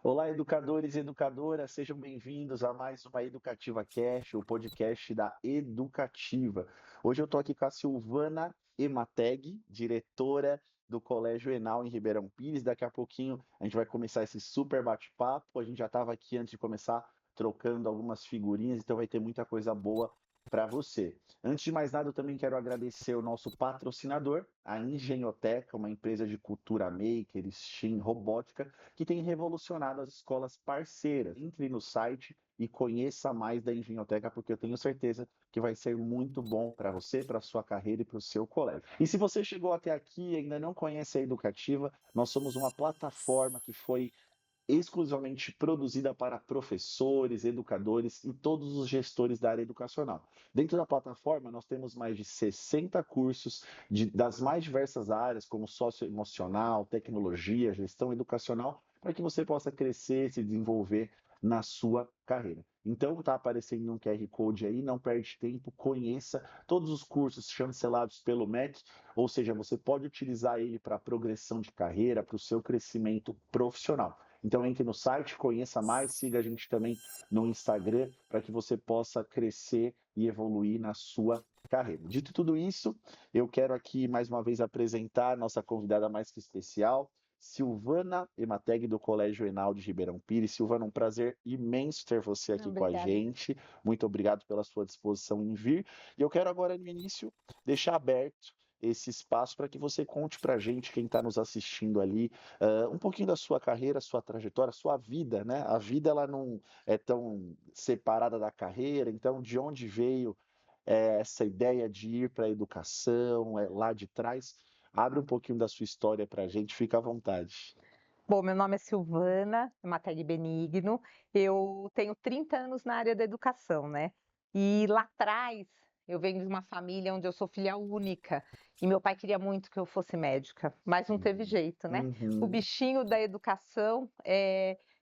Olá, educadores e educadoras, sejam bem-vindos a mais uma Educativa Cast, o podcast da Educativa. Hoje eu estou aqui com a Silvana Emateg, diretora do Colégio Enal em Ribeirão Pires. Daqui a pouquinho a gente vai começar esse super bate-papo. A gente já estava aqui antes de começar trocando algumas figurinhas, então vai ter muita coisa boa para você. Antes de mais nada, eu também quero agradecer o nosso patrocinador, a Engenhoteca, uma empresa de cultura maker, STEAM, robótica, que tem revolucionado as escolas parceiras. Entre no site e conheça mais da Engenhoteca, porque eu tenho certeza que vai ser muito bom para você, para a sua carreira e para o seu colégio. E se você chegou até aqui e ainda não conhece a Educativa, nós somos uma plataforma que foi exclusivamente produzida para professores, educadores e todos os gestores da área educacional. Dentro da plataforma, nós temos mais de 60 cursos das mais diversas áreas, como socioemocional, tecnologia, gestão educacional, para que você possa crescer, se desenvolver na sua carreira. Então, está aparecendo um QR Code aí, não perde tempo, conheça todos os cursos chancelados pelo MEC, ou seja, você pode utilizar ele para progressão de carreira, para o seu crescimento profissional. Então entre no site, conheça mais, siga a gente também no Instagram para que você possa crescer e evoluir na sua carreira. Dito tudo isso, eu quero aqui mais uma vez apresentar a nossa convidada mais que especial, Silvana Emateg, do Colégio Enal de Ribeirão Pires. Silvana, um prazer imenso ter você aqui com a Obrigada. gente. Muito obrigado pela sua disposição em vir. E eu quero agora, no início, deixar aberto esse espaço para que você conte para a gente, quem está nos assistindo ali, um pouquinho da sua carreira, sua trajetória, sua vida, né? A vida ela não é tão separada da carreira, então de onde veio essa ideia de ir para a educação, lá de trás? Abre um pouquinho da sua história para a gente, fica à vontade. Bom, meu nome é Silvana Mateg Benigno, eu tenho 30 anos na área da educação, né? E lá atrás eu venho de uma família onde eu sou filha única e meu pai queria muito que eu fosse médica, mas não teve jeito, né? O Uhum. bichinho da educação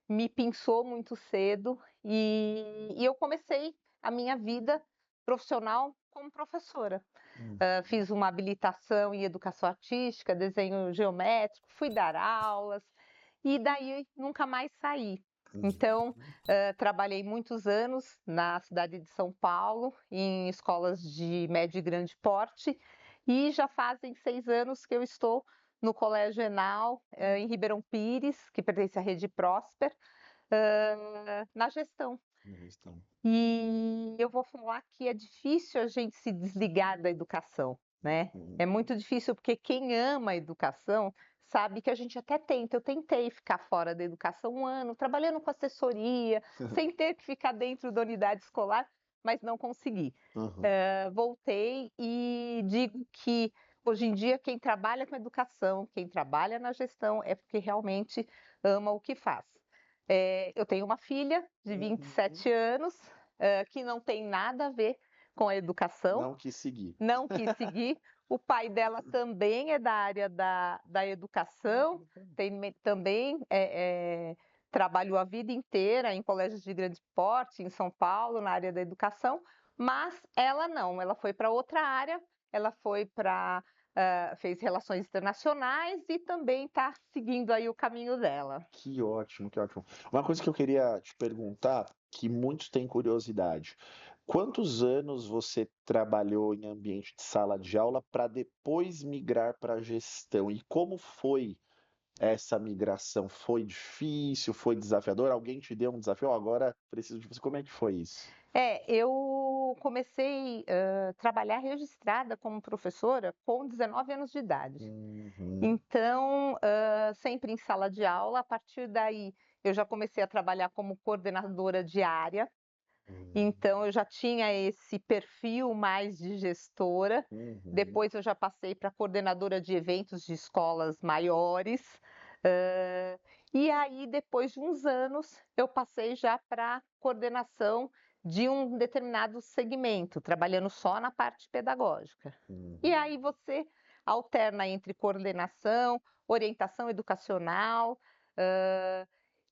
me pinçou muito cedo e eu comecei a minha vida profissional como professora. Fiz uma habilitação em educação artística, desenho geométrico, fui dar aulas e daí nunca mais saí. Uhum. Então, trabalhei muitos anos na cidade de São Paulo, em escolas de médio e grande porte, e já fazem 6 anos que eu estou no Colégio Enal, em Ribeirão Pires, que pertence à Rede Prósper, na gestão. Então, E eu vou falar que é difícil a gente se desligar da educação, né? É muito difícil porque quem ama a educação sabe que a gente até tenta. Eu tentei ficar fora da educação 1 ano, trabalhando com assessoria, sem ter que ficar dentro da unidade escolar, mas não consegui. uhum. Voltei e digo que hoje em dia quem trabalha com educação, quem trabalha na gestão é porque realmente ama o que faz. Eu tenho uma filha de Uhum. 27 anos, que não tem nada a ver com a educação, Não quis seguir. não quis seguir. O pai dela também é da área da educação, também trabalhou a vida inteira em colégios de grande porte, em São Paulo, na área da educação, mas ela não, ela foi para outra área, ela foi para, fez relações internacionais e também está seguindo aí o caminho dela. Que ótimo, que ótimo. Uma coisa que eu queria te perguntar, que muitos têm curiosidade: quantos anos você trabalhou em ambiente de sala de aula para depois migrar para a gestão? E como foi essa migração? Foi difícil? Foi desafiador? Alguém te deu um desafio? "Ó, agora preciso de você." Como é que foi isso? Eu comecei a trabalhar registrada como professora com 19 anos de idade. Uhum, Então, sempre em sala de aula, a partir daí eu já comecei a trabalhar como coordenadora de área, então eu já tinha esse perfil mais de gestora. uhum, Depois eu já passei para coordenadora de eventos de escolas maiores. hã, e aí depois de uns anos eu passei já para coordenação de um determinado segmento, trabalhando só na parte pedagógica. E uhum, aí você alterna entre coordenação, orientação educacional, hã,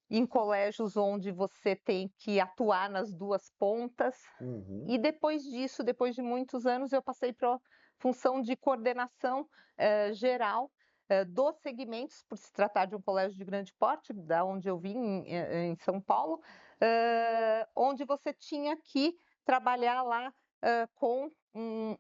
em colégios onde você tem que atuar nas 2 pontas. uhum, E depois disso, depois de muitos anos, eu passei pra função de coordenação, geral, dos segmentos, por se tratar de um colégio de grande porte, da onde eu vim, em São Paulo, onde você tinha que trabalhar lá com um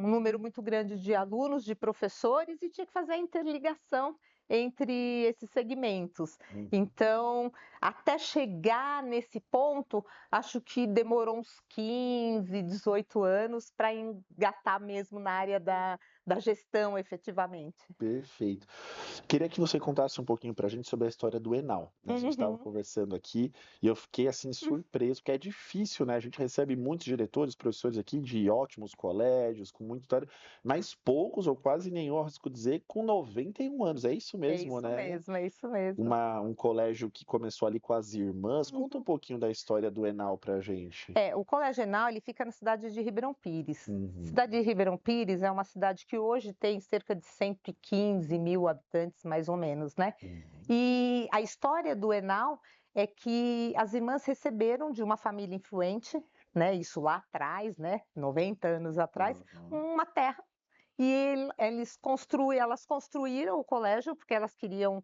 número muito grande de alunos, de professores, e tinha que fazer a interligação entre esses segmentos. Então, até chegar nesse ponto, acho que demorou uns 15, 18 anos para engatar mesmo na área da gestão, efetivamente. Perfeito. Queria que você contasse um pouquinho para a gente sobre a história do Enal, né? A gente estava Uhum. conversando aqui e eu fiquei assim surpreso, porque é difícil, né? A gente recebe muitos diretores, professores aqui de ótimos colégios, com muita história, mas poucos ou quase nenhum, arrisco dizer, com 91 anos. É isso É mesmo, isso né? mesmo, é isso mesmo. Um colégio que começou ali com as irmãs. Conta um Uhum. pouquinho da história do Enal para a gente. O Colégio Enal, ele fica na cidade de Ribeirão Pires. Uhum. Cidade de Ribeirão Pires é uma cidade que hoje tem cerca de 115 mil habitantes, mais ou menos, né? Uhum. E a história do Enal é que as irmãs receberam de uma família influente, né? Isso lá atrás, né? 90 anos atrás, Uhum. uma terra. E elas construíram o colégio porque elas queriam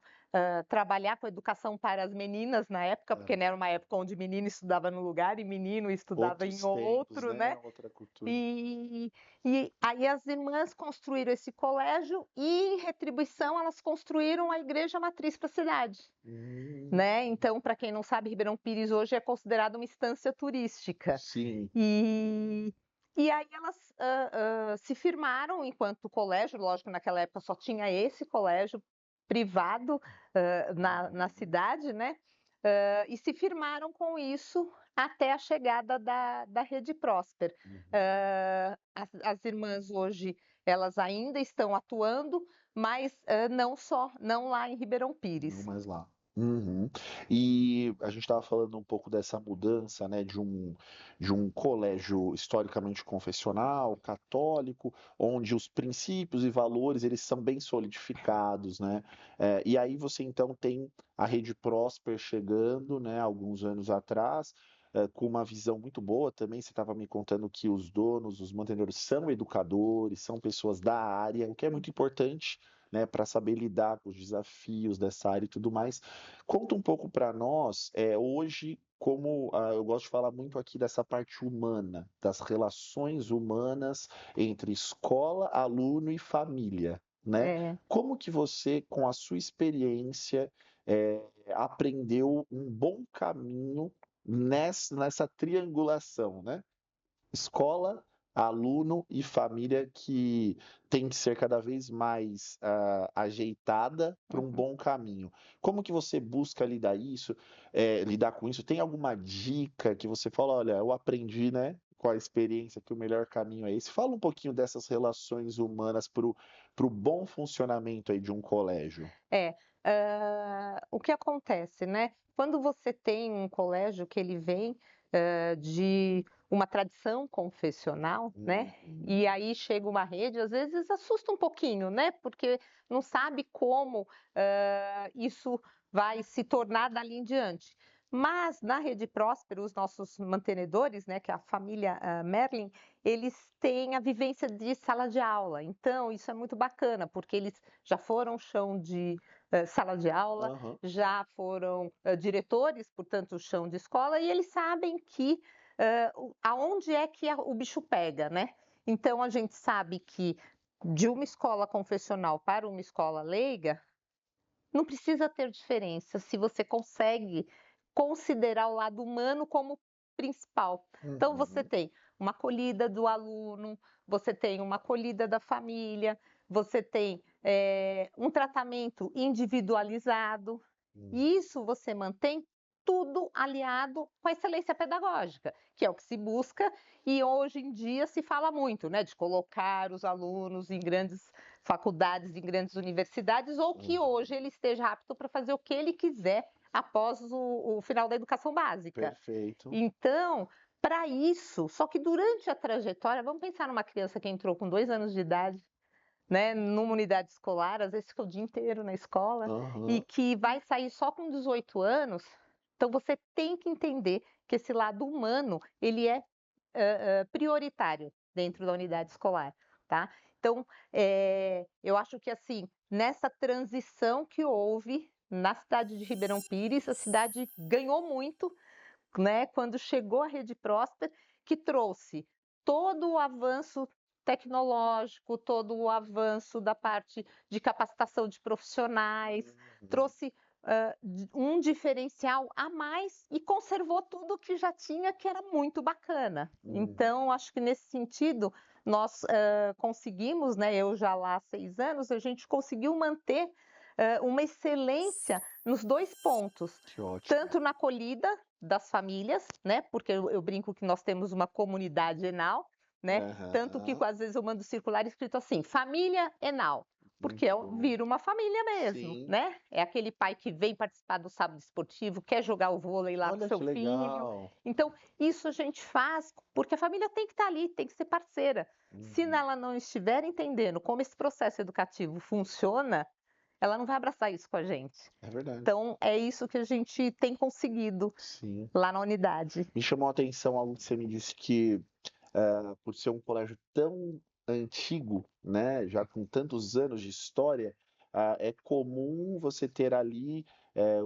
trabalhar com educação para as meninas na época, porque É. né, era uma época onde menino estudava num lugar e menino estudava em Outros tempos, outro, né? né? Outra cultura. E, e aí as irmãs construíram esse colégio e, em retribuição, elas construíram a igreja matriz para a cidade, Hum, né? Então, para quem não sabe, Ribeirão Pires hoje é considerado uma estância turística. sim. E, e aí elas se firmaram enquanto colégio, lógico, naquela época só tinha esse colégio privado na cidade, né? E se firmaram com isso até a chegada da Rede Prósper. Uhum. As irmãs hoje, elas ainda estão atuando, mas não lá em Ribeirão Não Pires. mais lá. Uhum. E a gente estava falando um pouco dessa mudança, né, de um colégio historicamente confessional, católico, onde os princípios e valores eles são bem solidificados, né? E aí você então tem a Rede Prósper chegando, né, alguns anos atrás, com uma visão muito boa também. Você estava me contando que os donos, os mantenedores são educadores, são pessoas da área, o que é muito importante, né, para saber lidar com os desafios dessa área e tudo mais. Conta um pouco para nós, hoje, como eu gosto de falar muito aqui dessa parte humana, das relações humanas entre escola, aluno e família, né? É, Como que você, com a sua experiência, aprendeu um bom caminho nessa triangulação, né? Escola, aluno e família que tem que ser cada vez mais ajeitada para um uhum. bom caminho. Como que você busca lidar com isso? Tem alguma dica que você fala, olha, eu aprendi, né, com a experiência que o melhor caminho é esse? Fala um pouquinho dessas relações humanas para o bom funcionamento aí de um colégio. É, o que acontece, né? Quando você tem um colégio que ele vem de uma tradição confessional, né? Uhum. E aí chega uma rede, às vezes assusta um pouquinho, né? Porque não sabe como isso vai se tornar dali em diante. Mas na Rede Próspero, os nossos mantenedores, né, que é a família Merlin, eles têm a vivência de sala de aula. Então, isso é muito bacana, porque eles já foram chão de sala de aula, Aham. já foram diretores, portanto, chão de escola, e eles sabem que aonde é que o bicho pega, né? Então, a gente sabe que de uma escola confessional para uma escola leiga, não precisa ter diferença se você consegue considerar o lado humano como principal. Então, você Uhum. tem uma acolhida do aluno, você tem uma acolhida da família, você tem um tratamento individualizado, Uhum. e isso você mantém tudo aliado com a excelência pedagógica, que é o que se busca e hoje em dia se fala muito, né, de colocar os alunos em grandes faculdades, em grandes universidades, ou que Uhum. hoje ele esteja apto para fazer o que ele quiser após o final da educação básica. Perfeito. Então, para isso, só que durante a trajetória, vamos pensar numa criança que entrou com 2 anos de idade, né, numa unidade escolar, às vezes fica o dia inteiro na escola, e Aham. que vai sair só com 18 anos, então você tem que entender que esse lado humano, ele é prioritário dentro da unidade escolar, tá? Então, eu acho que assim, nessa transição que houve na cidade de Ribeirão Pires. A cidade ganhou muito, né, quando chegou a Rede Próspera, que trouxe todo o avanço tecnológico, todo o avanço da parte de capacitação de profissionais, trouxe um diferencial a mais e conservou tudo que já tinha, que era muito bacana. Então, acho que nesse sentido, nós conseguimos, né, eu já lá há 6 anos, a gente conseguiu manter uma excelência nos 2 pontos, Que ótimo. tanto na acolhida das famílias, né? Porque eu brinco que nós temos uma comunidade Enal, né? Tanto que às vezes eu mando circular escrito assim, família Enal, porque vira uma família mesmo, Sim. né? É aquele pai que vem participar do sábado esportivo, quer jogar o vôlei lá com Olha seu que filho. legal. Então, isso a gente faz porque a família tem que estar ali, tem que ser parceira. Se ela não estiver entendendo como esse processo educativo funciona, ela não vai abraçar isso com a gente. É verdade. Então, é isso que a gente tem conseguido Sim. lá na unidade. Me chamou a atenção algo que você me disse que, por ser um colégio tão antigo, né, já com tantos anos de história, é comum você ter ali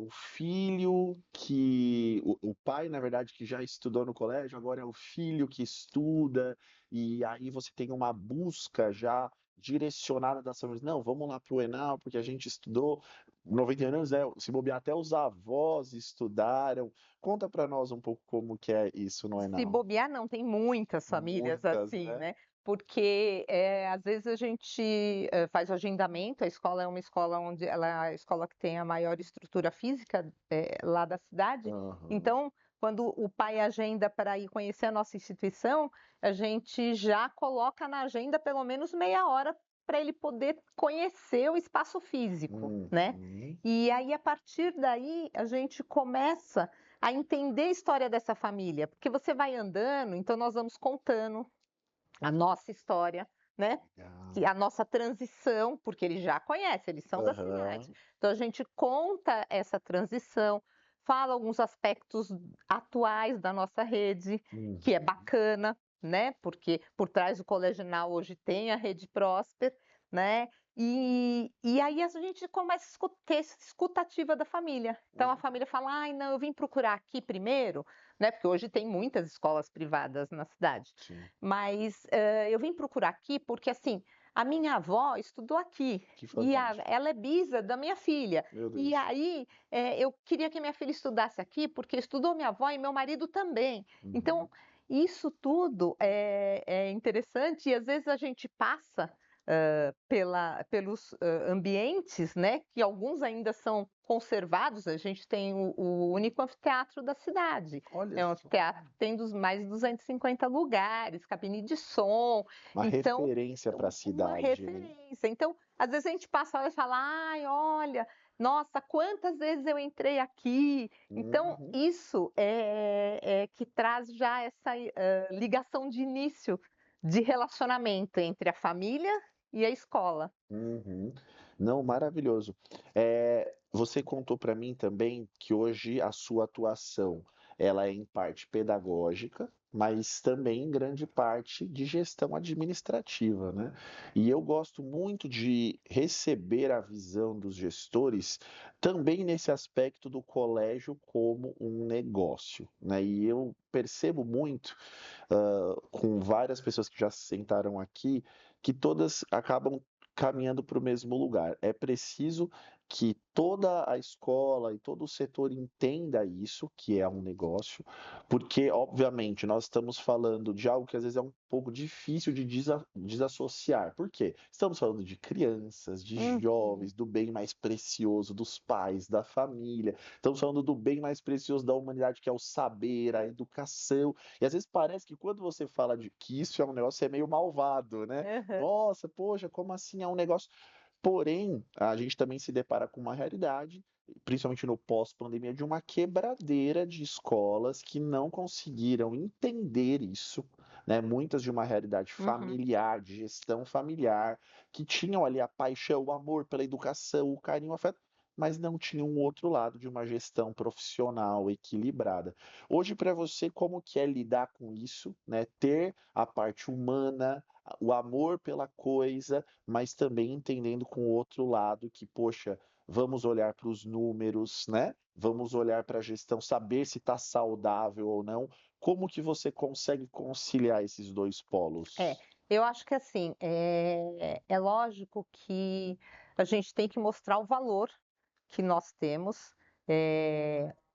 o filho que. O pai, na verdade, que já estudou no colégio, agora é o filho que estuda, e aí você tem uma busca já direcionada das famílias. Não, vamos lá para o Enal, porque a gente estudou 91 anos, né? Se bobear, até os avós estudaram. Conta para nós um pouco como que é isso no Se Enal. bobear, não, tem muitas famílias Muitas, assim, né? né? Porque às vezes a gente faz o agendamento, a escola é uma escola onde ela é a escola que tem a maior estrutura física lá da cidade. Aham. Então, quando o pai agenda para ir conhecer a nossa instituição, a gente já coloca na agenda pelo menos meia hora para ele poder conhecer o espaço físico, né? Uhum. E aí, a partir daí, a gente começa a entender a história dessa família, porque você vai andando, então nós vamos contando a nossa história, né? Legal. A nossa transição, porque eles já conhecem, eles são da Aham. cidade. Então a gente conta essa transição, fala alguns aspectos atuais da nossa rede, que é Uhum. bacana, né? Porque por trás do Colegial hoje tem a Rede Prósper, né? E aí a gente começa a ter essa escutativa da família. Então a família fala, ai, não, eu vim procurar aqui primeiro, né? Porque hoje tem muitas escolas privadas na cidade. Sim. Mas eu vim procurar aqui porque, assim, a minha avó estudou aqui Que e fantástico. ela é bisa da minha filha. Meu E Deus. aí eu queria que minha filha estudasse aqui porque estudou minha avó e meu marido também. Uhum. Então, isso tudo é interessante e às vezes a gente passa pelos ambientes, né, que alguns ainda são conservados. A gente tem o único anfiteatro da cidade. Olha É um só. anfiteatro que tem mais de 250 lugares, cabine de som. Uma Então, referência para a uma cidade, né? referência. Então, às vezes a gente passa e fala, ai, olha, nossa, quantas vezes eu entrei aqui. Então, Uhum. isso é que traz já essa ligação de início de relacionamento entre a família e a escola. Uhum. Não, maravilhoso. Você contou para mim também que hoje a sua atuação, ela é em parte pedagógica, mas também em grande parte de gestão administrativa, né? E eu gosto muito de receber a visão dos gestores também nesse aspecto do colégio como um negócio, né? E eu percebo muito, com várias pessoas que já se sentaram aqui, que todas acabam caminhando para o mesmo lugar. É preciso que toda a escola e todo o setor entenda isso, que é um negócio, porque, obviamente, nós estamos falando de algo que às vezes é um pouco difícil de desassociar. Por quê? Estamos falando de crianças, de jovens, do bem mais precioso dos pais, da família. Estamos falando do bem mais precioso da humanidade, que é o saber, a educação. E às vezes parece que quando você fala de que isso é um negócio, é meio malvado, né? Uhum. Nossa, poxa, como assim é um negócio? Porém, a gente também se depara com uma realidade, principalmente no pós-pandemia, de uma quebradeira de escolas que não conseguiram entender isso, né? Muitas de uma realidade Uhum. familiar, de gestão familiar, que tinham ali a paixão, o amor pela educação, o carinho, o afeto, mas não tinham um outro lado de uma gestão profissional equilibrada. Hoje, para você, como que é lidar com isso, né? Ter a parte humana, o amor pela coisa, mas também entendendo com o outro lado que, poxa, vamos olhar para os números, né? Vamos olhar para a gestão, saber se está saudável ou não. Como que você consegue conciliar esses dois É, polos? eu acho que assim, é lógico que a gente tem que mostrar o valor que nós temos,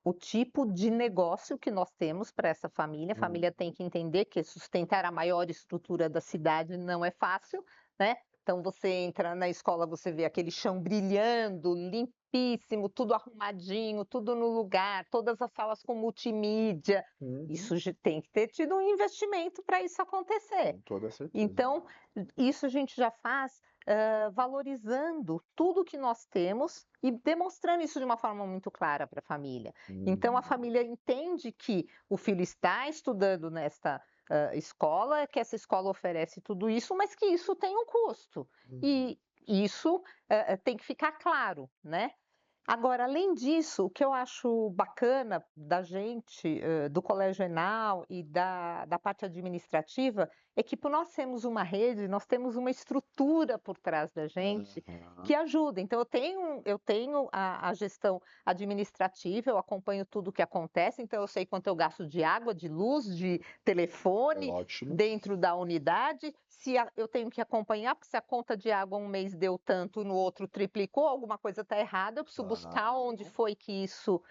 o tipo de negócio que nós temos para essa família. A Hum, família tem que entender que sustentar a maior estrutura da cidade não é fácil, né? Então você entra na escola, você vê aquele chão brilhando, limpíssimo, tudo arrumadinho, tudo no lugar, todas as salas com multimídia. uhum, Isso tem que ter tido um investimento para isso acontecer. com toda certeza. Então, isso a gente já faz, valorizando tudo que nós temos e demonstrando isso de uma forma muito clara para a família. Então, a Hum, família entende que o filho está estudando nesta, escola, que essa escola oferece tudo isso, mas que isso tem um custo. uhum, E isso, tem que ficar claro, né? Agora, além disso, o que eu acho bacana da gente, do Colégio Enal e da parte administrativa, é que por nós sermos uma rede, nós temos uma estrutura por trás da gente aham, que ajuda. Então eu tenho a gestão administrativa, eu acompanho tudo o que acontece, então eu sei quanto eu gasto de água, de luz, de telefone ótimo. dentro da unidade. Se eu tenho que acompanhar, porque se a conta de água um mês deu tanto, no outro triplicou, alguma coisa está errada, eu preciso Aham, buscar onde foi que isso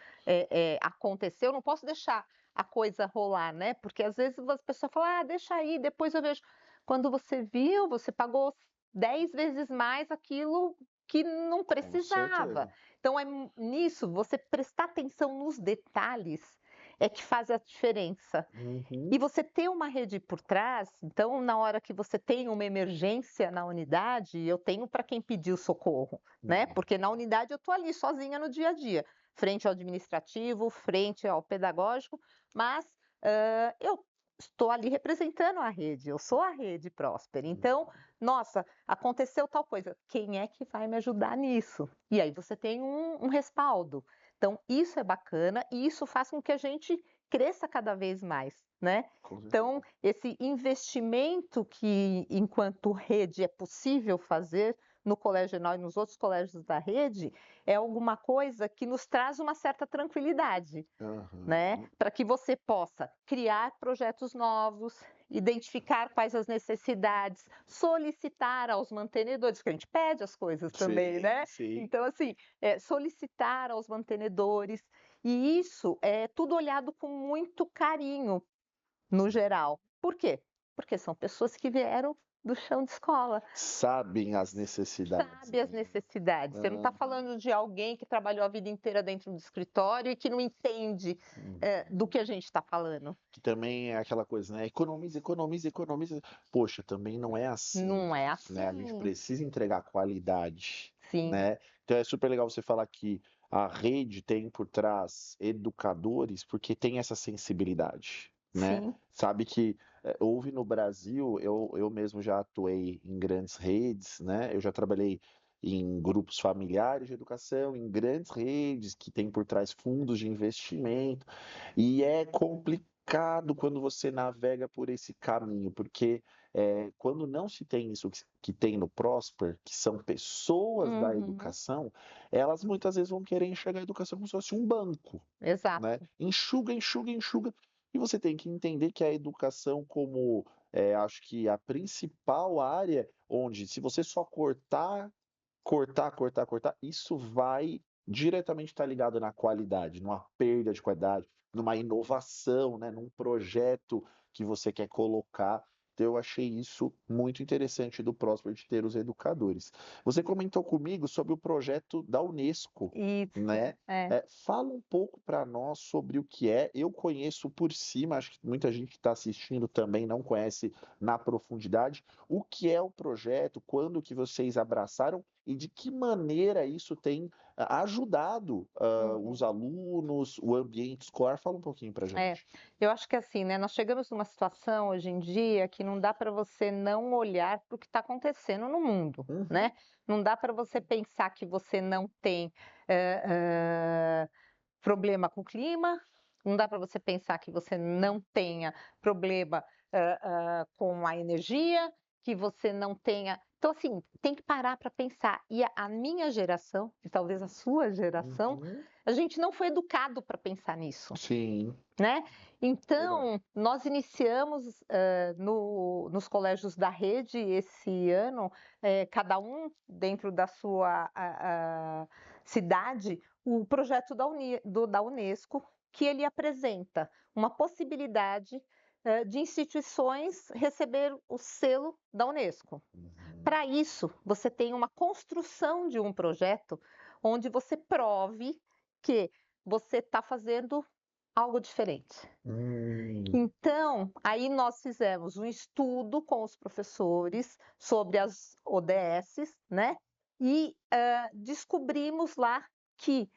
aconteceu. Eu não posso deixar a coisa rolar, né? Porque às vezes as pessoas falam, ah, deixa aí, depois eu vejo. Quando você viu, você pagou 10 vezes mais aquilo que não com precisava. certeza. Então, nisso, você prestar atenção nos detalhes é que faz a diferença. Uhum, E você ter uma rede por trás, então, na hora que você tem uma emergência na unidade, eu tenho para quem pedir o socorro, né? uhum, Porque na unidade eu estou ali sozinha no dia a dia, frente ao administrativo, frente ao pedagógico, mas eu estou ali representando a rede, eu sou a rede Próspera. Então, uhum. nossa, aconteceu tal coisa, quem é que vai me ajudar nisso? E aí você tem um respaldo. Então, isso é bacana e isso faz com que a gente cresça cada vez mais, né? Com Então, certeza. esse investimento que, enquanto rede, é possível fazer no Colégio Enal e nos outros colégios da rede, é alguma coisa que nos traz uma certa tranquilidade, né? Aham. Para que você possa criar projetos novos, identificar quais as necessidades, solicitar aos mantenedores, porque a gente pede as coisas também, Sim, né? sim. Então, assim, solicitar aos mantenedores, e isso é tudo olhado com muito carinho, no geral. Por quê? Porque são pessoas que vieram do chão de escola, Sabem as necessidades, sabe as né? necessidades. Você não está Aham. falando de alguém que trabalhou a vida inteira dentro do escritório e que não entende, do Uhum. que a gente está falando. Que também é aquela coisa, né? Economiza, economiza, economiza. Poxa, também não é assim, Não é né? A gente assim. precisa entregar qualidade, Sim, né? Então é super legal você falar que a rede tem por trás educadores, porque tem essa sensibilidade, né? sim, Sabe que houve no Brasil, eu mesmo já atuei em grandes redes, né? Eu já trabalhei em grupos familiares de educação, em grandes redes que têm por trás fundos de investimento. E é complicado quando você navega por esse caminho, porque quando não se tem isso que tem no Prosper, que são pessoas da uhum, educação, elas muitas vezes vão querer enxergar a educação como se fosse um banco, né? exato. Enxuga, enxuga, enxuga. E você tem que entender que a educação, como acho que a principal área onde, se você só cortar, cortar, cortar, cortar, isso vai diretamente estar ligado na qualidade, numa perda de qualidade, numa inovação, né, num projeto que você quer colocar. Então, eu achei isso muito interessante do Prosper de ter os educadores. Você comentou comigo sobre o projeto da Unesco, Isso, né? é. Fala um pouco para nós sobre o que é. Eu conheço por cima, acho que muita gente que está assistindo também não conhece na profundidade. O que é o projeto? Quando que vocês abraçaram e de que maneira isso tem ajudado os Uhum. alunos, o ambiente escolar? Fala um pouquinho para É, gente. eu acho que assim, né, nós chegamos numa situação hoje em dia que não dá para você não olhar para o que está acontecendo no mundo, Uhum, né? Não dá para você pensar que você não tem eh, eh, problema com o clima, não dá para você pensar que você não tenha problema com a energia, que você não tenha. Então, assim, tem que parar para pensar. E a minha geração, e talvez a sua geração, Uhum. a gente não foi educado para pensar nisso, Sim, né? verdade. Então, nós iniciamos nos colégios da rede esse ano, cada um dentro da sua cidade, o projeto da Unesco, que ele apresenta uma possibilidade de instituições receber o selo da Unesco. Uhum. Para isso, você tem uma construção de um projeto onde você prove que você está fazendo algo diferente. Então, aí nós fizemos um estudo com os professores sobre as ODSs, né? E descobrimos lá que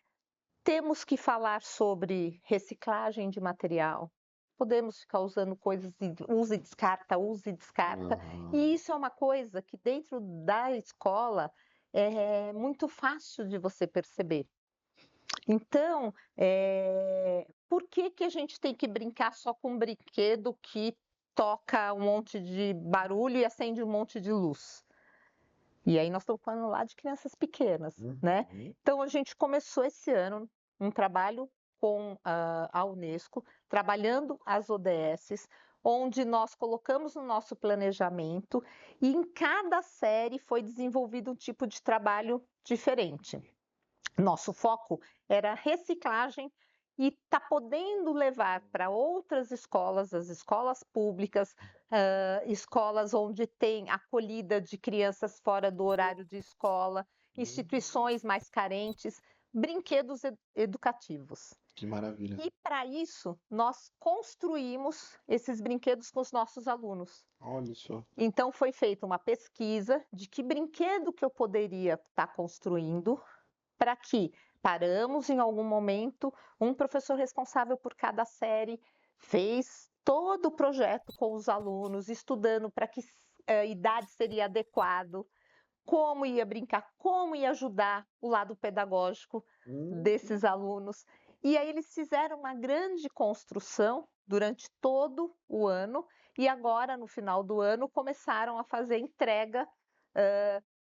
temos que falar sobre reciclagem de material. Podemos ficar usando coisas de usa e descarta, usa e descarta. Aham. E isso é uma coisa que dentro da escola é muito fácil de você perceber. Então, por que que a gente tem que brincar só com um brinquedo que toca um monte de barulho e acende um monte de luz? E aí nós estamos falando lá de crianças pequenas, né? Uhum. Então a gente começou esse ano um trabalho com a Unesco, trabalhando as ODSs, onde nós colocamos no nosso planejamento e em cada série foi desenvolvido um tipo de trabalho diferente. Nosso foco era reciclagem e está podendo levar para outras escolas, as escolas públicas, escolas onde tem acolhida de crianças fora do horário de escola, instituições mais carentes, brinquedos educativos. Que maravilha. E para isso, nós construímos esses brinquedos com os nossos alunos. Olha só. Então, foi feita uma pesquisa de que brinquedo que eu poderia estar construindo para que paramos em algum momento, um professor responsável por cada série fez todo o projeto com os alunos, estudando para que idade seria adequado, como ia brincar, como ia ajudar o lado pedagógico desses alunos. E aí eles fizeram uma grande construção durante todo o ano e agora, no final do ano, começaram a fazer entrega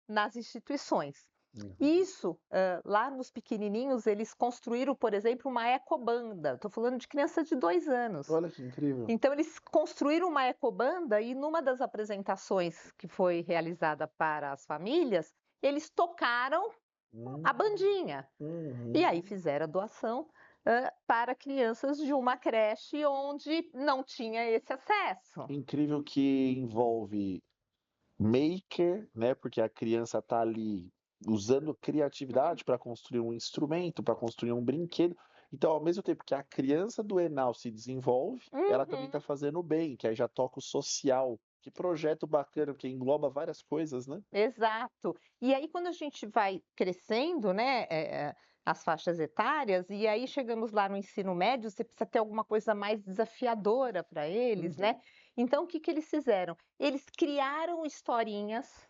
nas instituições. Isso, lá nos pequenininhos, eles construíram, por exemplo, uma ecobanda. Estou falando de criança de 2 anos. Olha que incrível. Então, eles construíram uma ecobanda e numa das apresentações que foi realizada para as famílias, eles tocaram a bandinha. Uhum. E aí fizeram a doação para crianças de uma creche onde não tinha esse acesso. Incrível que envolve maker, né? Porque a criança está ali usando criatividade para construir um instrumento, para construir um brinquedo. Então, ao mesmo tempo que a criança do Enal se desenvolve, ela também está fazendo o bem, que aí já toca o social. Que projeto bacana, que engloba várias coisas, né? Exato. E aí, quando a gente vai crescendo, né, as faixas etárias, e aí chegamos lá no ensino médio, você precisa ter alguma coisa mais desafiadora para eles, né? Então, o que que eles fizeram? Eles criaram histórias,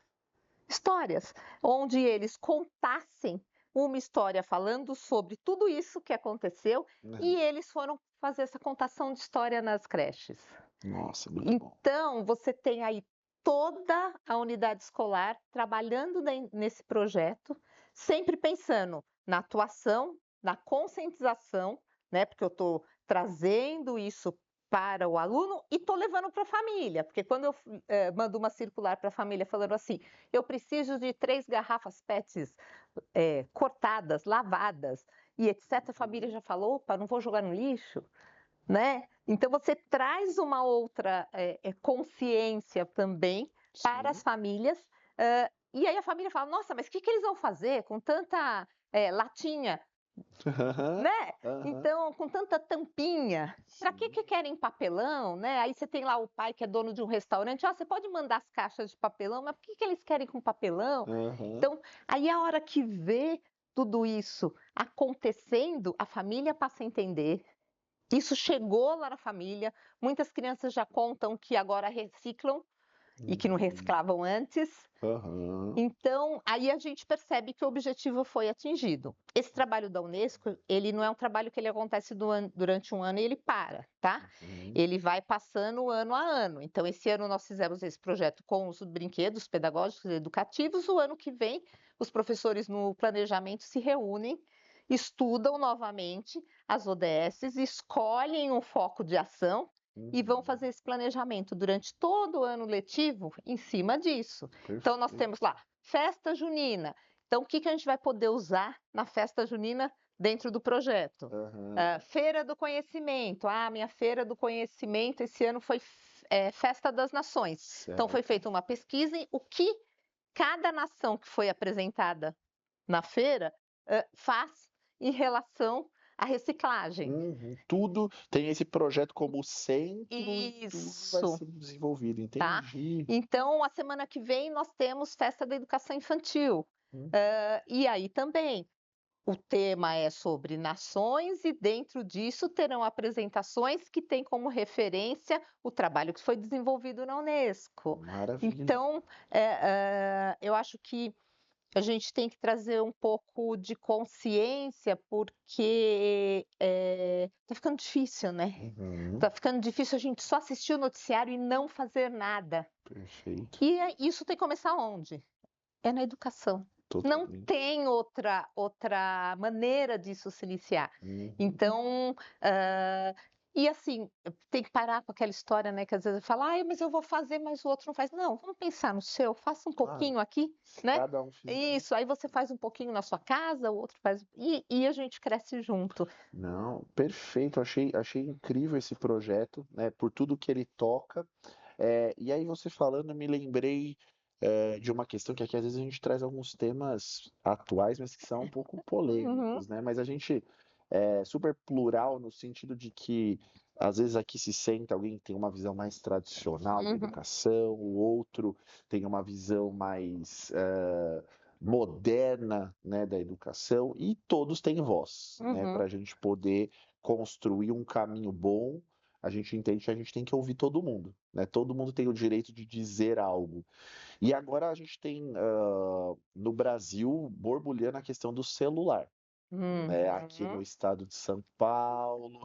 onde eles contassem uma história falando sobre tudo isso que aconteceu, e eles foram fazer essa contação de história nas creches. Nossa, muito bom. Então, você tem aí toda a unidade escolar trabalhando nesse projeto, sempre pensando na atuação, na conscientização, né? Porque eu estou trazendo isso para o aluno e estou levando para a família, porque quando eu mando uma circular para a família falando assim, eu preciso de 3 garrafas PETs cortadas, lavadas e etc., a família já falou, opa, não vou jogar no lixo, né? Então você traz uma outra consciência também para as famílias, e aí a família fala, nossa, mas o que que eles vão fazer com tanta latinha, né? Então, com tanta tampinha, para que que querem papelão, né? Aí você tem lá o pai que é dono de um restaurante, você pode mandar as caixas de papelão, mas por que que eles querem com papelão? Então, aí a hora que vê tudo isso acontecendo, a família passa a entender. Isso chegou lá na família, muitas crianças já contam que agora reciclam, e que não reciclavam antes. Aham. Então, aí a gente percebe que o objetivo foi atingido. Esse trabalho da Unesco, ele não é um trabalho que ele acontece durante um ano e ele para, tá? Uhum. Ele vai passando ano a ano. Então, esse ano nós fizemos esse projeto com os brinquedos pedagógicos e educativos. O ano que vem, os professores no planejamento se reúnem, estudam novamente as ODS, escolhem um foco de ação e vão fazer esse planejamento durante todo o ano letivo em cima disso. Então, nós temos lá festa junina. Então, o que a gente vai poder usar na festa junina dentro do projeto? Aham. Feira do conhecimento. Minha feira do conhecimento esse ano foi Festa das Nações. Então, foi Certo. feita uma pesquisa em o que cada nação que foi apresentada na feira faz em relação à reciclagem. Uhum. Tudo tem esse projeto como centro e tudo vai Isso. sendo desenvolvido, Tá? entendi. Então, a semana que vem nós temos Festa da Educação Infantil. Hum. E aí também, o tema é sobre nações e dentro disso terão apresentações que têm como referência o trabalho que foi desenvolvido na Unesco. Maravilha. Então, eu acho que a gente tem que trazer um pouco de consciência, porque tá ficando difícil, né? Uhum. Tá ficando difícil a gente só assistir o noticiário e não fazer nada. Perfeito. E isso tem que começar onde? É na educação. Não Totalmente. tem outra maneira disso se iniciar. Uhum. Então, e assim, tem que parar com aquela história, né, que às vezes fala, mas eu vou fazer, mas o outro não faz. Não, vamos pensar no seu, faça um Claro. pouquinho aqui, Se né? cada um fizer. Isso, aí você faz um pouquinho na sua casa, o outro faz. E a gente cresce junto. Não, perfeito. Achei incrível esse projeto, né? Por tudo que ele toca. E aí você falando, eu me lembrei de uma questão que aqui às vezes a gente traz alguns temas atuais, mas que são um pouco Uhum, polêmicos, né? Mas a gente é super plural no sentido de que às vezes aqui se senta alguém que tem uma visão mais tradicional da uhum, educação, o outro tem uma visão mais moderna, né, da educação, e todos têm voz, né? uhum. Para a gente poder construir um caminho bom, a gente entende que a gente tem que ouvir todo mundo, né? Todo mundo tem o direito de dizer algo. E agora a gente tem no Brasil borbulhando a questão do celular, né? Aqui no Uhum. estado de São Paulo,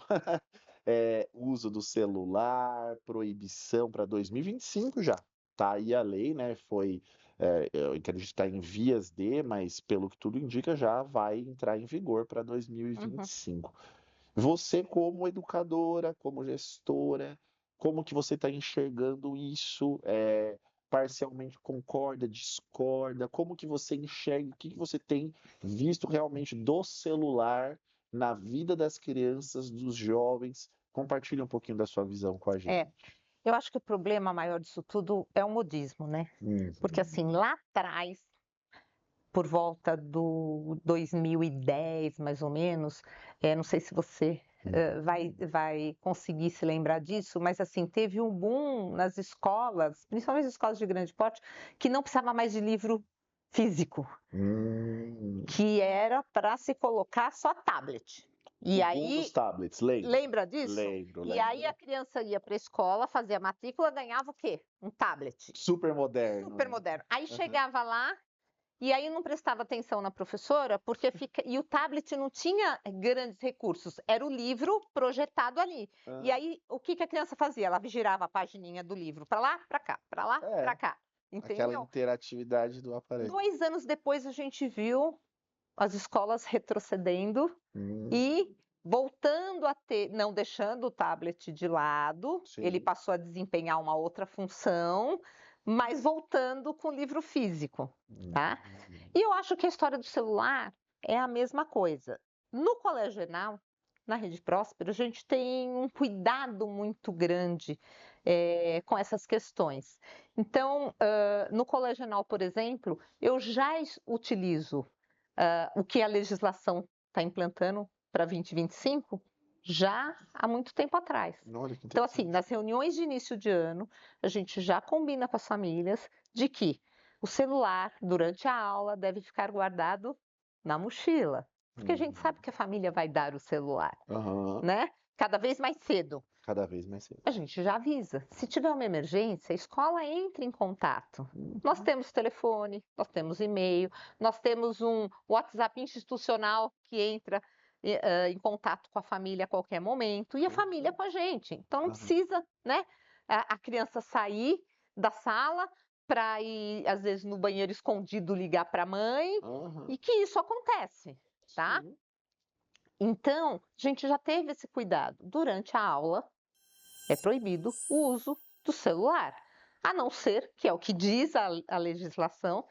uso do celular, proibição para 2025 já. Tá aí a lei, né? Eu acredito que está em vias de, mas pelo que tudo indica, já vai entrar em vigor para Uhum. 2025. Você como educadora, como gestora, como que você está enxergando isso? Parcialmente concorda, discorda? Como que você enxerga? O que que você tem visto realmente do celular na vida das crianças, dos jovens? Compartilhe um pouquinho da sua visão com a gente. Eu acho que o problema maior disso tudo é o modismo, né? Porque Uhum. assim, lá atrás, por volta do 2010, mais ou menos, não sei se você vai conseguir se lembrar disso, mas assim, teve um boom nas escolas, principalmente as escolas de grande porte, que não precisava mais de livro físico, Hum. que era para se colocar só tablet. E O boom aí, dos tablets, lembro. lembra disso? Lembro, E aí a lembro. criança ia para a escola, fazia a matrícula, ganhava o quê? Um tablet. Super moderno, Super né? moderno. Aí Aham. chegava lá e aí não prestava atenção na professora, porque e o tablet não tinha grandes recursos, era o livro projetado ali. E Ah, aí o que a criança fazia? Ela girava a pagininha do livro para lá, para cá, para lá, para é, cá. aquela Entendeu? interatividade do aparelho. 2 anos depois a gente viu as escolas retrocedendo Hum, e voltando a ter, não deixando o tablet de lado, ele sim. passou a desempenhar uma outra função, mas voltando com o livro físico, tá? Hum, E eu acho que a história do celular é a mesma coisa. No Colégio Enal, na Rede Próspera, a gente tem um cuidado muito grande com essas questões. Então, no Colégio Enal, por exemplo, eu já utilizo o que a legislação está implantando para 2025 já há muito tempo atrás. olha que Então, assim, interessante. nas reuniões de início de ano, a gente já combina com as famílias de que o celular, durante a aula, deve ficar guardado na mochila, porque a gente Hum, sabe que a família vai dar o celular, aham, né? Cada vez mais cedo. Cada vez mais cedo. A gente já avisa. Se tiver uma emergência, a escola entra em contato. Nós temos telefone, nós temos e-mail, nós temos um WhatsApp institucional que entra em contato com a família a qualquer momento, e a família com a gente. Então não Aham. precisa, né, a criança sair da sala para ir, às vezes, no banheiro escondido ligar para a mãe, Aham. e que isso acontece, tá? Sim. Então, a gente já teve esse cuidado. Durante a aula, é proibido o uso do celular, a não ser, que é o que diz a legislação,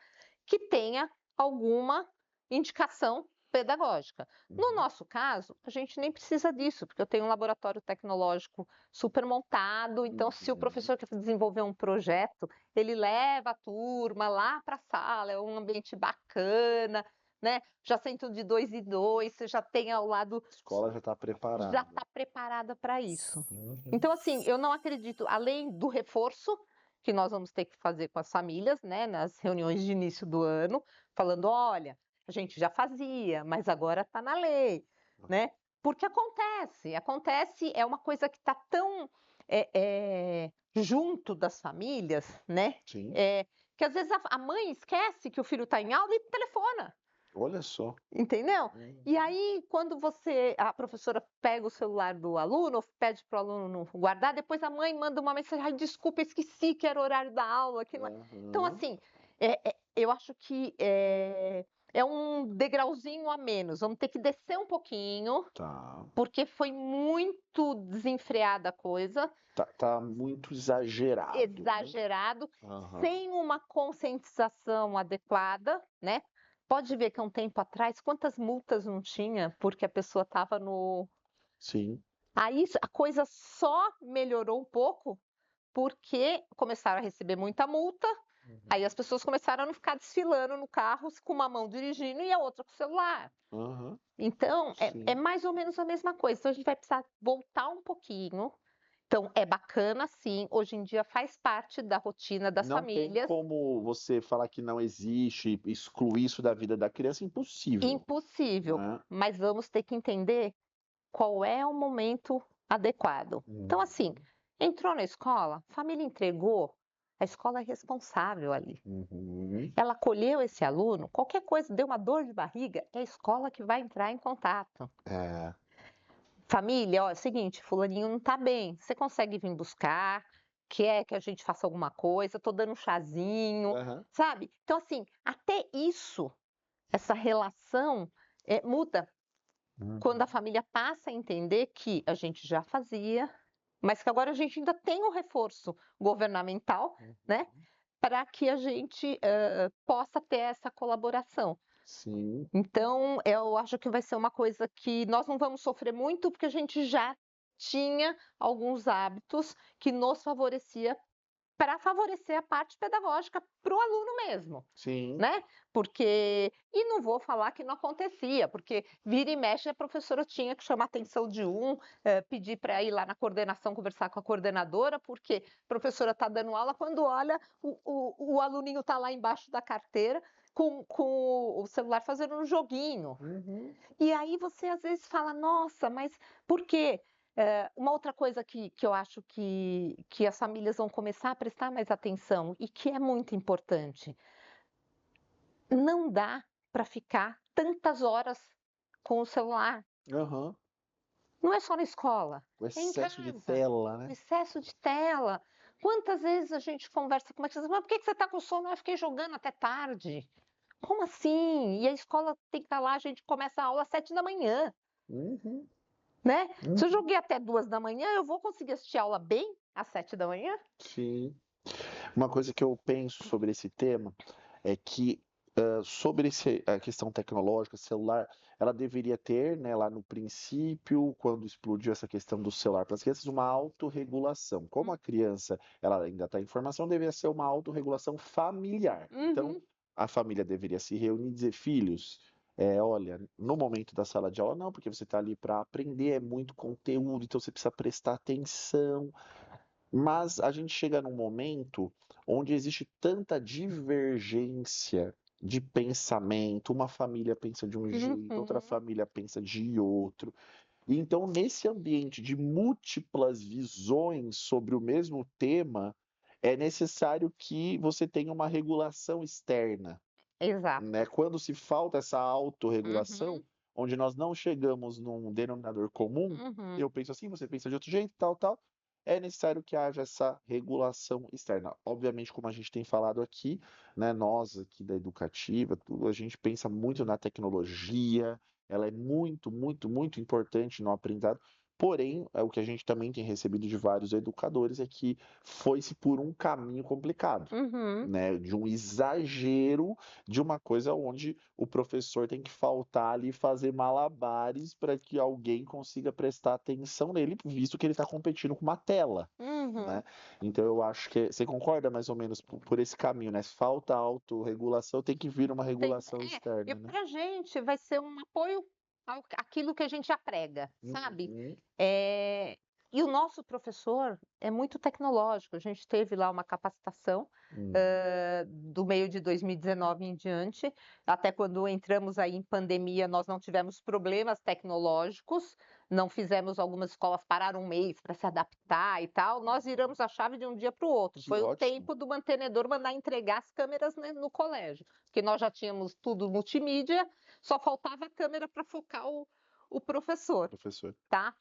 que tenha alguma indicação pedagógica. No nosso caso, a gente nem precisa disso, porque eu tenho um laboratório tecnológico super montado, então se o Uhum. professor quer desenvolver um projeto, ele leva a turma lá para a sala, é um ambiente bacana, né? Já sentam de 2 em 2, você já tem ao lado, A escola já está já preparada. está preparada para isso. Uhum. Então, assim, eu não acredito, além do reforço que nós vamos ter que fazer com as famílias, né, nas reuniões de início do ano, falando, olha, a gente já fazia, mas agora está na lei, né? Porque acontece, é uma coisa que está tão junto das famílias, né? Sim. Que às vezes a mãe esquece que o filho está em aula e telefona. Olha só. Entendeu? E aí, quando a professora pega o celular do aluno, pede para o aluno não guardar, depois a mãe manda uma mensagem, ai, desculpa, esqueci que era o horário da aula. Então, Uhum. assim, eu acho que é um degrauzinho a menos, vamos ter que descer um pouquinho, Tá. porque foi muito desenfreada a coisa, Tá muito exagerado, né? exagerado, Aham. sem uma conscientização adequada, né? Pode ver que há um tempo atrás, quantas multas não tinha porque a pessoa estava no. Sim. Aí a coisa só melhorou um pouco porque começaram a receber muita multa, aí as pessoas começaram a não ficar desfilando no carro com uma mão dirigindo e a outra com o celular. Aham. Então, Sim. é mais ou menos a mesma coisa. Então, a gente vai precisar voltar um pouquinho. Então, é bacana, sim. Hoje em dia faz parte da rotina das Não tem famílias. como você falar que não existe, excluir isso da vida da criança, impossível, Impossível. né? Mas vamos ter que entender qual é o momento adequado. Então, assim, entrou na escola, a família entregou, a escola é responsável ali. Uhum. Ela acolheu esse aluno, qualquer coisa, deu uma dor de barriga, é a escola que vai entrar em contato. É. Família, ó, é o seguinte, fulaninho não tá bem, você consegue vir buscar? Quer que a gente faça alguma coisa? Tô dando um chazinho, Aham. sabe? Então, assim, até isso, essa relação muda quando a família passa a entender que a gente já fazia, mas que agora a gente ainda tem um reforço governamental, né? Para que a gente possa ter essa colaboração. Sim. Então, eu acho que vai ser uma coisa que nós não vamos sofrer muito, porque a gente já tinha alguns hábitos que nos favorecia para favorecer a parte pedagógica para o aluno mesmo, Sim. né? Porque, e não vou falar que não acontecia, porque vira e mexe a professora tinha que chamar a atenção de pedir para ir lá na coordenação conversar com a coordenadora, porque a professora está dando aula, quando olha, o aluninho está lá embaixo da carteira com o celular fazendo um joguinho. Uhum. E aí você às vezes fala, nossa, mas por quê? Uma outra coisa que eu acho que as famílias vão começar a prestar mais atenção e que é muito importante, não dá para ficar tantas horas com o celular. Aham. Não é só na escola, O é em excesso de casa. tela, O né? excesso de tela. Quantas vezes a gente conversa com uma criança, mas por que você está com sono? Eu fiquei jogando até tarde. Como assim? E a escola tem que estar lá, a gente começa a aula às 7 da manhã. Uhum. Né? Se eu joguei até 2 da manhã, eu vou conseguir assistir a aula bem às 7 da manhã? Sim. Uma coisa que eu penso sobre esse tema é que sobre a questão tecnológica, celular, ela deveria ter, né, lá no princípio, quando explodiu essa questão do celular para as crianças, uma autorregulação. Como a criança ela ainda está em formação, deveria ser uma autorregulação familiar. Então, Uhum. a família deveria se reunir e dizer, filhos, olha, no momento da sala de aula, não, porque você está ali para aprender, é muito conteúdo, então você precisa prestar atenção. Mas a gente chega num momento onde existe tanta divergência de pensamento, uma família pensa de um jeito, outra Uhum. família pensa de outro, E então, nesse ambiente de múltiplas visões sobre o mesmo tema, é necessário que você tenha uma regulação externa, né? Exato. Quando se falta essa autorregulação, Uhum, onde nós não chegamos num denominador comum, uhum. eu penso assim, você pensa de outro jeito, tal, tal, é necessário que haja essa regulação externa. Obviamente, como a gente tem falado aqui, né, nós aqui da Educativa, a gente pensa muito na tecnologia, ela é muito, muito, muito importante no aprendizado. Porém, o que a gente também tem recebido de vários educadores é que foi-se por um caminho complicado, Uhum. né, de um exagero de uma coisa onde o professor tem que faltar ali e fazer malabares para que alguém consiga prestar atenção nele, visto que ele está competindo com uma tela, Uhum. né? Então eu acho que você concorda mais ou menos por esse caminho, né? Se falta autorregulação, tem que vir uma regulação E externa, né? para a gente vai ser um apoio àquilo que a gente já prega, sabe? Uhum. Eh, e o nosso professor é muito tecnológico. A gente teve lá uma capacitação, Uhum. do meio de 2019 em diante, até quando entramos aí em pandemia, nós não tivemos problemas tecnológicos, não fizemos algumas escolas pararam um mês para se adaptar e tal, nós viramos a chave de um dia para o outro. Que Foi o ótimo. tempo do mantenedor mandar entregar as câmeras, né, no colégio, porque nós já tínhamos tudo multimídia, só faltava a câmera para focar o professor, Professor. tá?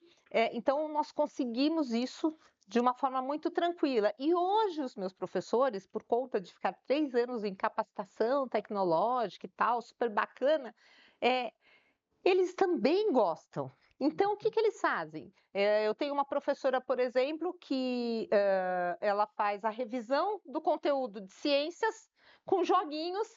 Então nós conseguimos isso de uma forma muito tranquila. E hoje os meus professores, por conta de ficar 3 anos em capacitação tecnológica e tal, super bacana, eh, eles também gostam. Então, o que que eles fazem? Eu tenho uma professora, por exemplo, que ela faz a revisão do conteúdo de ciências com joguinhos,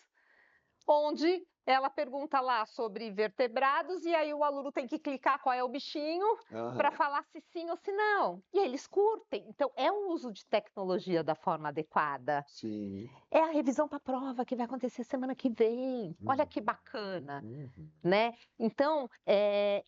onde ela pergunta lá sobre vertebrados e aí o aluno tem que clicar qual é o bichinho para Aham. falar se sim ou se não. E aí eles curtem. Então, é o uso de tecnologia da forma adequada. Sim. É a revisão para a prova que vai acontecer semana que vem. Olha Uhum. que bacana, Uhum. né? Então,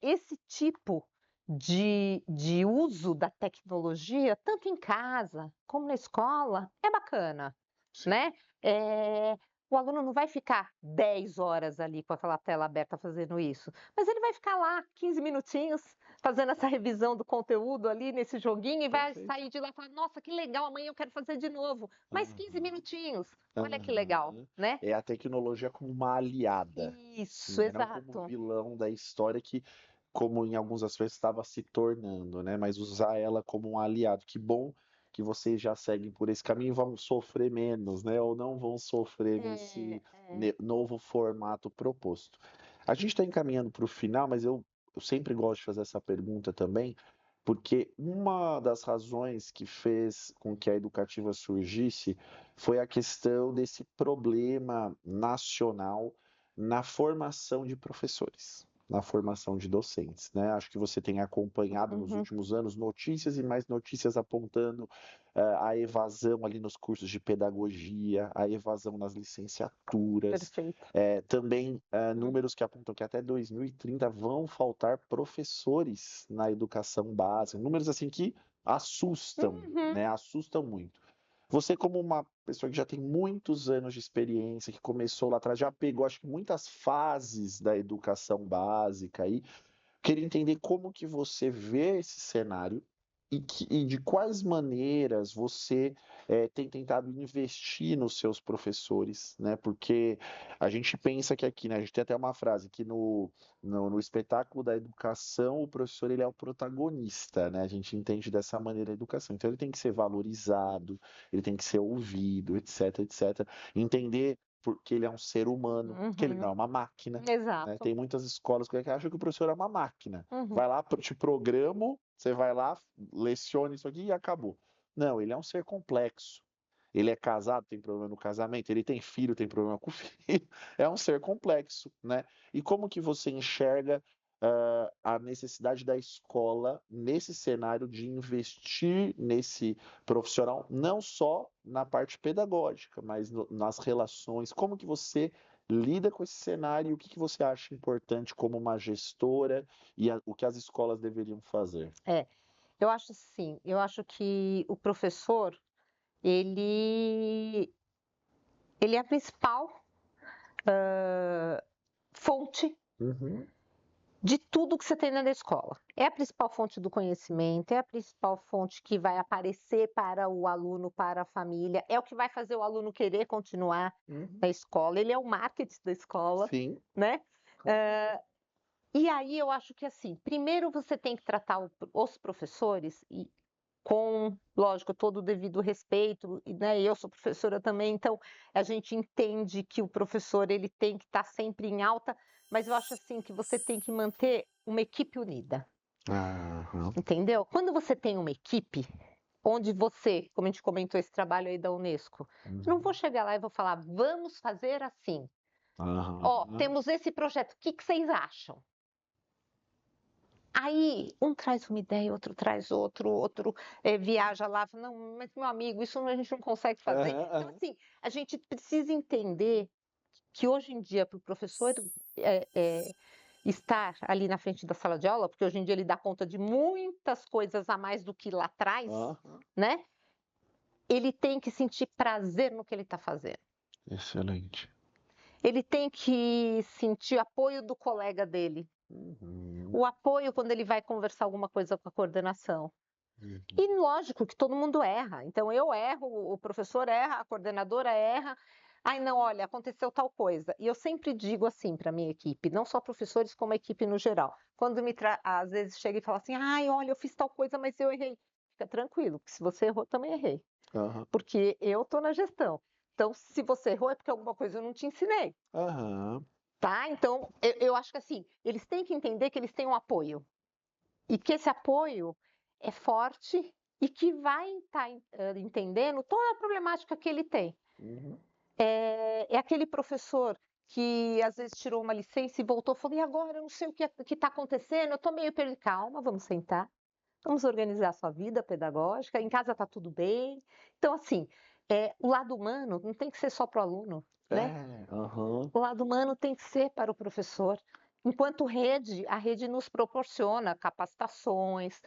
esse tipo de uso da tecnologia, tanto em casa como na escola, é bacana, Sim. né? Eh, o aluno não vai ficar 10 horas ali com aquela tela aberta fazendo isso, mas ele vai ficar lá 15 minutinhos fazendo essa revisão do conteúdo ali nesse joguinho e vai Perfeito. sair de lá e falar: "Nossa, que legal, amanhã eu quero fazer de novo". Mais 15 Aham. minutinhos. Olha que legal, Aham. né? É a tecnologia como uma aliada, Isso, né, não como exato. vilão da história que, como em alguns aspectos estava se tornando, né, mas usar ela como um aliado. Que bom que vocês já seguem por esse caminho e vão sofrer menos, né, ou não vão sofrer É, nesse é. novo formato proposto. A gente está encaminhando para o final, mas eu sempre gosto de fazer essa pergunta também, porque uma das razões que fez com que a educativa surgisse foi a questão desse problema nacional na formação de professores, na formação de docentes, né? Acho que você tem acompanhado nos Uhum, últimos anos notícias e mais notícias apontando a evasão ali nos cursos de pedagogia, a evasão nas licenciaturas, perfeito. também Hum. números que apontam que até 2030 vão faltar professores na educação básica, números assim que assustam, Uhum. né? Assustam muito. Você, como uma pessoa que já tem muitos anos de experiência, que começou lá atrás, já pegou, acho que muitas fases da educação básica aí, queria entender como que você vê esse cenário e de quais maneiras você tem tentado investir nos seus professores, né? Porque a gente pensa que aqui, né? A gente tem até uma frase que no espetáculo da educação o professor ele é o protagonista, né? A gente entende dessa maneira a educação. Então ele tem que ser valorizado, ele tem que ser ouvido, etc, etc. Entender porque ele é um ser humano, que ele não é Uhum. uma máquina, né? Exato. Tem muitas escolas que acham que o professor é uma máquina. Uhum. Vai lá, te programo, você vai lá, leciona isso aqui e acabou. Não, ele é um ser complexo. Ele é casado, tem problema no casamento. Ele tem filho, tem problema com o filho. É um ser complexo, né? E como que você enxerga a necessidade da escola nesse cenário de investir nesse profissional, não só na parte pedagógica, mas nas relações? Como que você lida com esse cenário e o que que você acha importante como uma gestora e o que as escolas deveriam fazer? É, eu acho sim, eu acho que o professor, ele ele é a principal, fonte Uhum, de tudo que você tem na escola. É a principal fonte do conhecimento, é a principal fonte que vai aparecer para o aluno, para a família, é o que vai fazer o aluno querer continuar na escola, ele é o marketing da escola, Sim. né? E aí eu acho que assim, primeiro você tem que tratar os professores com, lógico, todo o devido respeito, né? Eu sou professora também, então a gente entende que o professor ele tem que estar sempre em alta, mas eu acho assim que você tem que manter uma equipe unida, Aham. entendeu? Quando você tem uma equipe, onde você, como a gente comentou esse trabalho aí da Unesco, eu não vou chegar lá e vou falar, vamos fazer assim. Ó, Aham. temos esse projeto, o que que vocês acham? Aí um traz uma ideia, outro traz outro viaja lá, fala, não, mas meu amigo, isso a gente não consegue fazer. Aham, Então, aham. assim, a gente precisa entender que hoje em dia, para o professor eh, eh, estar ali na frente da sala de aula, porque hoje em dia ele dá conta de muitas coisas a mais do que lá atrás, Aham. né? Ele tem que sentir prazer no que ele está fazendo. Excelente. Ele tem que sentir apoio do colega dele, Uhum. o apoio quando ele vai conversar alguma coisa com a coordenação. Uhum. E lógico que todo mundo erra. Então eu erro, o professor erra, a coordenadora erra. Ai, não, olha, aconteceu tal coisa. E eu sempre digo assim para minha equipe, não só professores, como a equipe no geral. Quando às vezes chega e fala assim, ai, olha, eu fiz tal coisa, mas eu errei. Fica tranquilo, porque se você errou, também errei. Aham. Porque eu estou na gestão. Então, se você errou, é porque alguma coisa eu não te ensinei, Aham. tá? Então, eu acho que assim, eles têm que entender que eles têm um apoio. E que esse apoio é forte e que vai estar entendendo toda a problemática que ele tem. Uhum. É aquele professor que às vezes tirou uma licença e voltou e falou: e agora? Eu não sei o que está acontecendo, eu estou meio perdido. Calma, vamos sentar, vamos organizar a sua vida pedagógica, em casa está tudo bem. Então, assim, o lado humano não tem que ser só para o aluno, né? Aham. O lado humano tem que ser para o professor. Enquanto rede, a rede nos proporciona capacitações,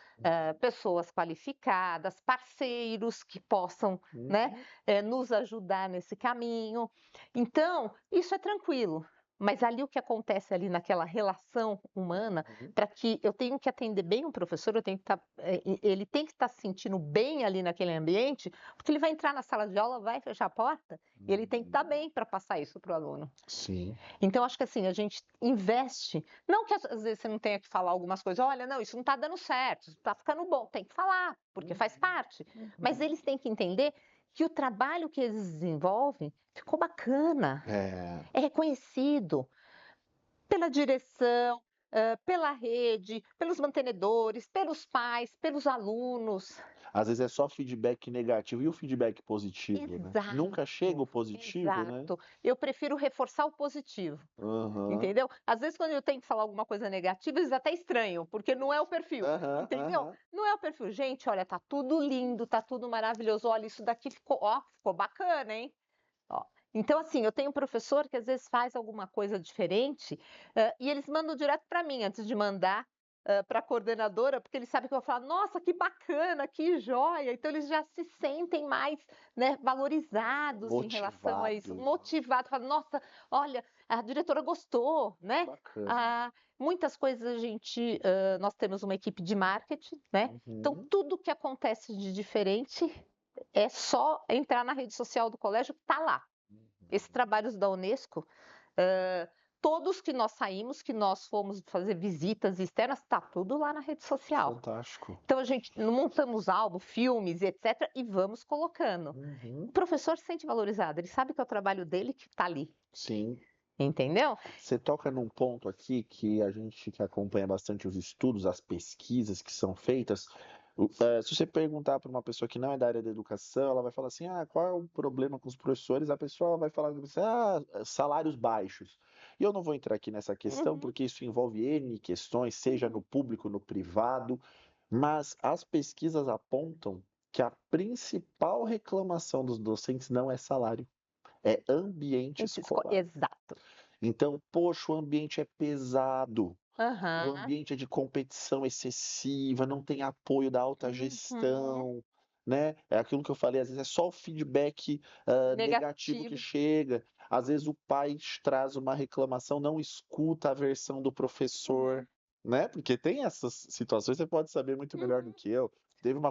pessoas qualificadas, parceiros que possam, né, Uhum. nos ajudar nesse caminho. Então, isso é tranquilo. Mas ali o que acontece ali naquela relação humana, Uhum. para que eu tenho que atender bem o professor, ele tem que estar se sentindo bem ali naquele ambiente, porque ele vai entrar na sala de aula, vai fechar a porta, e ele tem que estar bem para passar isso para o aluno. Sim. Então, acho que assim, a gente investe, não que às vezes você não tenha que falar algumas coisas, olha, não, isso não está dando certo, isso está ficando bom, tem que falar, porque faz parte. Mas eles têm que entender que o trabalho que eles desenvolvem ficou bacana, É. é reconhecido pela direção, pela rede, pelos mantenedores, pelos pais, pelos alunos. Às vezes é só feedback negativo e o feedback positivo, né? Nunca chega o Exato, positivo, né? exato. Eu prefiro reforçar o positivo. Aham. Entendeu? Às vezes, quando eu tenho que falar alguma coisa negativa, eles até estranham, porque não é o perfil, Aham, entendeu? aham. Não é o perfil. Gente, olha, tá tudo lindo, tá tudo maravilhoso. Olha, isso daqui ficou, ó, ficou bacana, hein? Ó. Então, assim, eu tenho um professor que às vezes faz alguma coisa diferente, e eles mandam direto para mim antes de mandar para a coordenadora, porque eles sabem que eu vou falar, nossa, que bacana, que joia. Então, eles já se sentem mais, né, valorizados em relação a isso, Motivados. motivados. Falam, nossa, olha, a diretora gostou, né? Bacana. Ah, muitas coisas nós temos uma equipe de marketing, né? Então, Uhum. tudo que acontece de diferente é só entrar na rede social do colégio que está lá. Esses trabalhos da Unesco, eh, todos que nós saímos, que nós fomos fazer visitas externas, está tudo lá na rede social. Fantástico. Então a gente montamos álbum, filmes, etc., e vamos colocando. O Uhum. professor se sente valorizado, ele sabe que é o trabalho dele que está ali, Sim. entendeu? Você toca num ponto aqui que a gente que acompanha bastante os estudos, as pesquisas que são feitas, se você perguntar para uma pessoa que não é da área da educação, ela vai falar assim, qual é o problema com os professores? A pessoa vai falar assim, salários baixos. E eu não vou entrar aqui nessa questão, Uhum. porque isso envolve N questões, seja no público, no privado, mas as pesquisas apontam que a principal reclamação dos docentes não é salário, é ambiente escolar. Exato. Então, poxa, o ambiente é pesado, o Aham. ambiente é de competição excessiva, não tem apoio da alta Uhum. gestão, né? É aquilo que eu falei, às vezes é só o feedback negativo que Negativo. chega. Às vezes o pai traz uma reclamação, não escuta a versão do professor. né? Porque tem essas situações, você pode saber muito melhor do Uhum. que eu. Teve um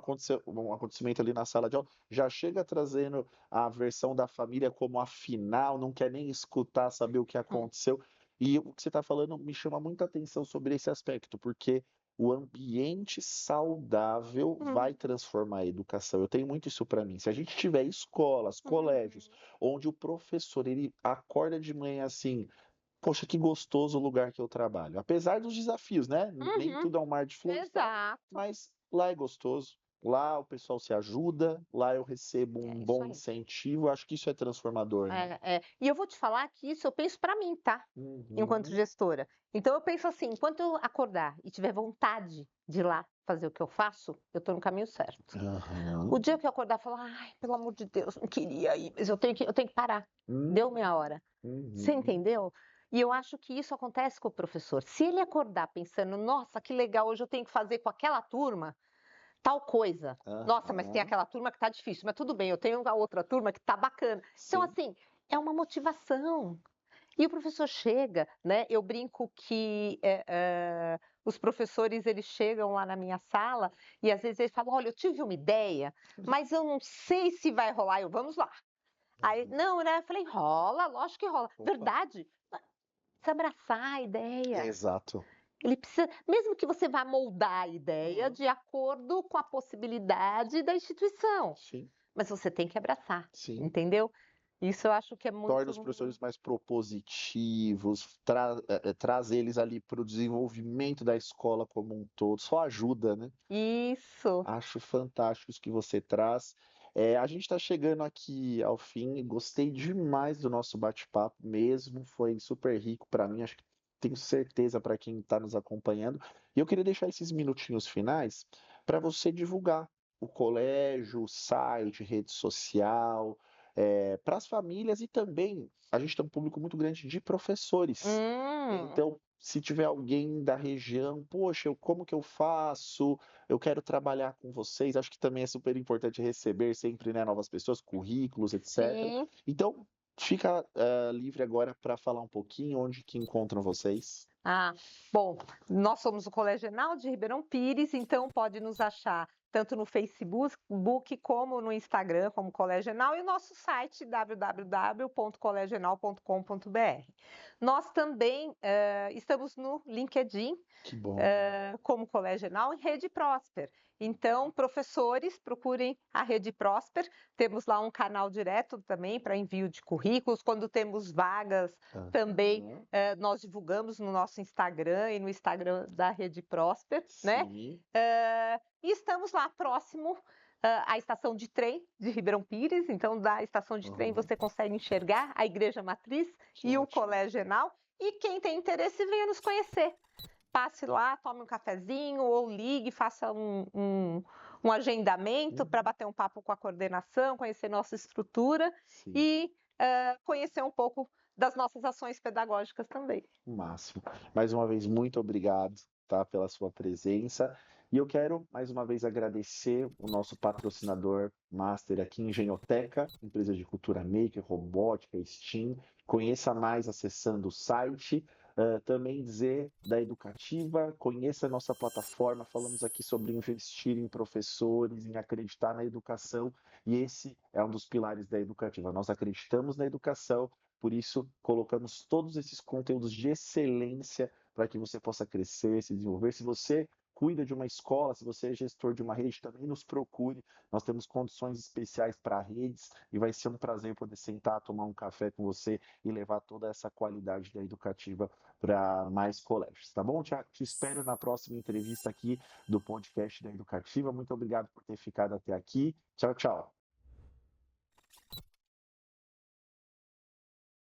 acontecimento ali na sala de aula, já chega trazendo a versão da família como a final, não quer nem escutar, saber o que Hum. aconteceu. E o que você está falando me chama muita atenção sobre esse aspecto, porque o ambiente saudável vai Uhum. transformar a educação. Eu tenho muito isso para mim. Se a gente tiver escolas, colégios, Uhum. onde o professor ele acorda de manhã assim, poxa, que gostoso o lugar que eu trabalho. Apesar dos desafios, né? Nem Uhum. tudo é um mar de flores, e tal, Exato. mas lá é gostoso. Lá o pessoal se ajuda, lá eu recebo um É isso bom aí. incentivo. Acho que isso é transformador, né? E eu vou te falar que isso eu penso para mim, tá? Enquanto Uhum. gestora. Então eu penso assim, enquanto eu acordar e tiver vontade de ir lá fazer o que eu faço, eu estou no caminho certo. Aham. O dia que eu acordar e falar, ai, pelo amor de Deus, não queria ir, mas eu tenho que parar. Deu minha hora. Você Uhum. entendeu? E eu acho que isso acontece com o professor. Se ele acordar pensando, nossa, que legal, hoje eu tenho que fazer com aquela turma tal coisa. Nossa, mas tem Aham. aquela turma que tá difícil, mas tudo bem, eu tenho a outra turma que tá bacana. Então, Sim. assim, é uma motivação. E o professor chega, né? Eu brinco que os professores eles chegam lá na minha sala e às vezes eles falam: olha, eu tive uma ideia, mas eu não sei se vai rolar. Eu, vamos lá. Aí, Uhum. não, né? Eu falei: rola, lógico que rola. Opa. Verdade. Precisa abraçar a ideia. Exato. Ele precisa, mesmo que você vá moldar a ideia Uhum. de acordo com a possibilidade da instituição, Sim, mas você tem que abraçar, sim. entendeu? Isso eu acho que é Torna os muito professores mais propositivos, traz eles ali para o desenvolvimento da escola como um todo, só ajuda, né? isso. Acho fantástico isso que você traz. A gente está chegando aqui ao fim, gostei demais do nosso bate-papo mesmo, foi super rico para mim, acho que tenho certeza para quem está nos acompanhando. E eu queria deixar esses minutinhos finais para você divulgar o colégio, o site, rede social, para as famílias e também a gente tem um público muito grande de professores. Hum. Então, se tiver alguém da região, poxa, como que eu faço? Eu quero trabalhar com vocês. Acho que também é super importante receber sempre, né, novas pessoas, currículos, etc. Sim. Então, fica, livre agora para falar um pouquinho onde que encontram vocês. Ah, bom, nós somos o Colégio Enal de Ribeirão Pires, então pode nos achar tanto no Facebook como no Instagram, como Colégio Enal, e o nosso site www.colégioenal.com.br. Nós também estamos no LinkedIn, Que bom. como Colégio Enal e Rede Prosper. Então, professores, procurem a Rede Prosper. Temos lá um canal direto também para envio de currículos. Quando temos vagas, também Aham. nós divulgamos no nosso Instagram e no Instagram da Rede Prosper, né? Sim. E estamos lá próximo à estação de trem de Ribeirão Pires. Então, da estação de trem Aham. você consegue enxergar a Igreja Matriz Que e o ótimo. Colégio Enal. E quem tem interesse, venha nos conhecer. Passe lá, tome um cafezinho ou ligue, faça um agendamento para Uhum. bater um papo com a coordenação, conhecer nossa estrutura Sim. e conhecer um pouco das nossas ações pedagógicas também. O máximo. Mais uma vez, muito obrigado, tá, pela sua presença. E eu quero mais uma vez agradecer o nosso patrocinador master aqui, Engenhoteca, empresa de cultura maker, robótica, STEAM. Conheça mais acessando o site. Também dizer da Educativa, conheça a nossa plataforma. Falamos aqui sobre investir em professores, em acreditar na educação, e esse é um dos pilares da Educativa. Nós acreditamos na educação, por isso, colocamos todos esses conteúdos de excelência para que você possa crescer, se desenvolver. Se você cuida de uma escola, se você é gestor de uma rede, também nos procure. Nós temos condições especiais para redes e vai ser um prazer poder sentar, tomar um café com você e levar toda essa qualidade da educativa para mais colégios, tá bom, Tiago? Te espero na próxima entrevista aqui do podcast da Educativa. Muito obrigado por ter ficado até aqui. Tchau, tchau.